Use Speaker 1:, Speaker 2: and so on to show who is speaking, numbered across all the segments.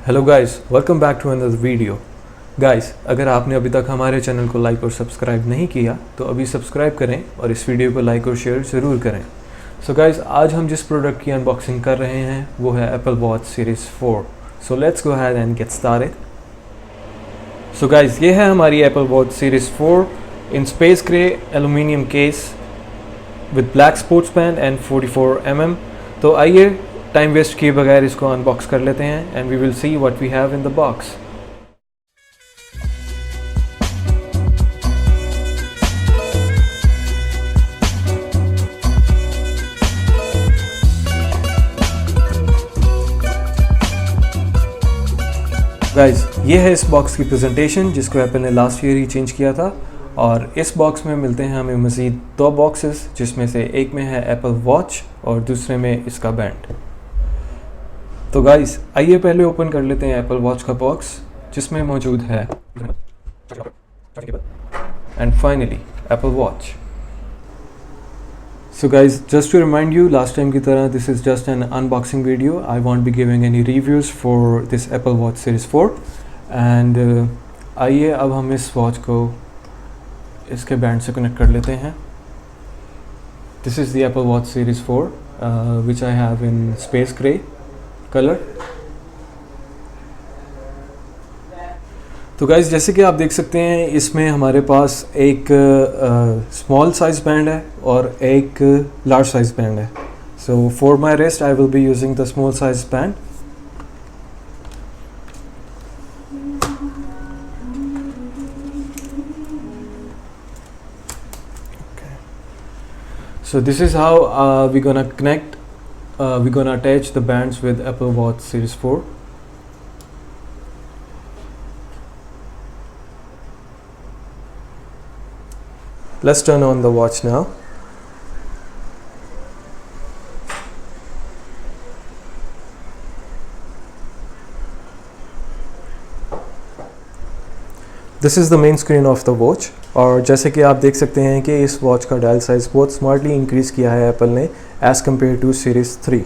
Speaker 1: Hello guys, welcome back to another video. Guys, अगर आपने अभी तक हमारे चैनल को लाइक और सब्सक्राइब नहीं किया तो अभी सब्सक्राइब करें और इस वीडियो को लाइक और शेयर ज़रूर करें। सो गाइस, आज हम जिस प्रोडक्ट की अनबॉक्सिंग कर रहे हैं वो है Apple watch series 4। So let's go ahead and get started. So guys, ये है हमारी Apple watch series 4 in space grey aluminium case with black sports band and 44mm। तो आइए टाइम वेस्ट किए बगैर इसको अनबॉक्स कर लेते हैं and we will see what we have in the box. Guys, ये है इस बॉक्स की प्रेजेंटेशन जिसको एप्पल ने लास्ट ईयर ही चेंज किया था। और इस बॉक्स में मिलते हैं हमें मज़ीद 2 बॉक्सेस, जिसमें से एक में है एप्पल वॉच और दूसरे में इसका बैंड। तो गाइस, आइए पहले ओपन कर लेते हैं एप्पल वॉच का बॉक्स जिसमें मौजूद है and finally Apple watch. So guys, just to remind you, last time की तरह this is just an unboxing video. I won't be giving any reviews for this Apple watch series 4 and आइए अब हम इस watch को इसके band से connect कर लेते हैं। This is the Apple watch series 4 which I have in space grey colour. तो गाइस, जैसे कि आप देख सकते हैं इसमें हमारे पास एक स्मॉल साइज बैंड है और एक लार्ज साइज बैंड है। So for my rest I will be using the small size band. So this is how we're gonna connect, we're gonna attach the bands with Apple Watch Series 4. Let's turn on the watch now. This is the main screen of the watch और जैसे कि आप देख सकते हैं कि इस watch का डायल साइज़ बहुत स्मार्टली इंक्रीज़ किया है एप्पल ने as compare to series 3।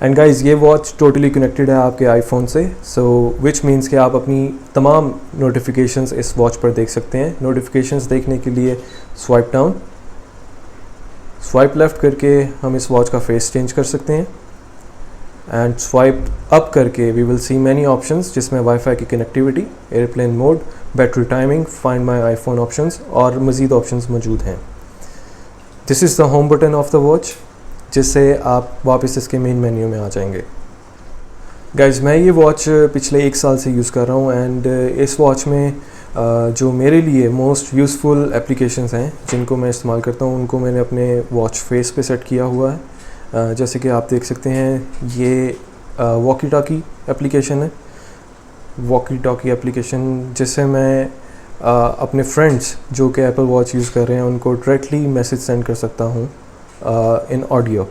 Speaker 1: And guys, ये वॉच टोटली कनेक्टेड है आपके आईफोन से, सो विच मीन्स कि आप अपनी तमाम नोटिफिकेशंस इस वॉच पर देख सकते हैं। नोटिफिकेशंस देखने के लिए स्वाइप डाउन, स्वाइप लेफ़्ट करके हम इस वॉच का फेस चेंज कर सकते हैं एंड स्वाइप अप करके we will see many options, जिसमें वाईफाई की connectivity, airplane mode, battery timing, find my iPhone options और मज़ीद ऑप्शंस मौजूद हैं। This is the home button of the watch, जिससे आप वापस इसके मेन मेन्यू में आ जाएंगे। गाइज, मैं ये वॉच पिछले 1 साल से यूज़ कर रहा हूँ एंड इस वॉच में जो मेरे लिए मोस्ट यूज़फुल एप्लीकेशंस हैं जिनको मैं इस्तेमाल करता हूँ उनको मैंने अपने वॉच फेस पे सेट किया हुआ है। जैसे कि आप देख सकते हैं, ये वॉकी टॉकी एप्लीकेशन है, वॉकी टॉकी एप्लीकेशन जिससे मैं अपने फ्रेंड्स जो कि एप्पल वॉच यूज़ कर रहे हैं उनको डायरेक्टली मैसेज सेंड कर सकता हूँ in audio.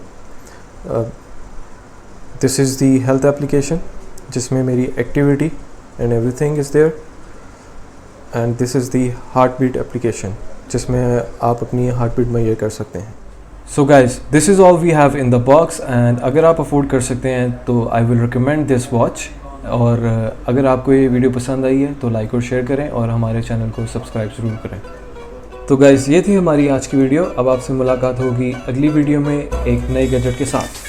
Speaker 1: This is the health application जिसमें मेरी activity and everything is there and this is the heart beat application जिसमें आप अपनी हार्ट बीट मेजर कर सकते हैं। So guys, this is all we have in the box and अगर आप अफोर्ड कर सकते हैं तो I will recommend this watch. और अगर आपको ये वीडियो पसंद आई है तो लाइक और शेयर करें और हमारे चैनल को सब्सक्राइब ज़रूर करें। तो गाइज़, ये थी हमारी आज की वीडियो। अब आपसे मुलाकात होगी अगली वीडियो में एक नए गैजेट के साथ।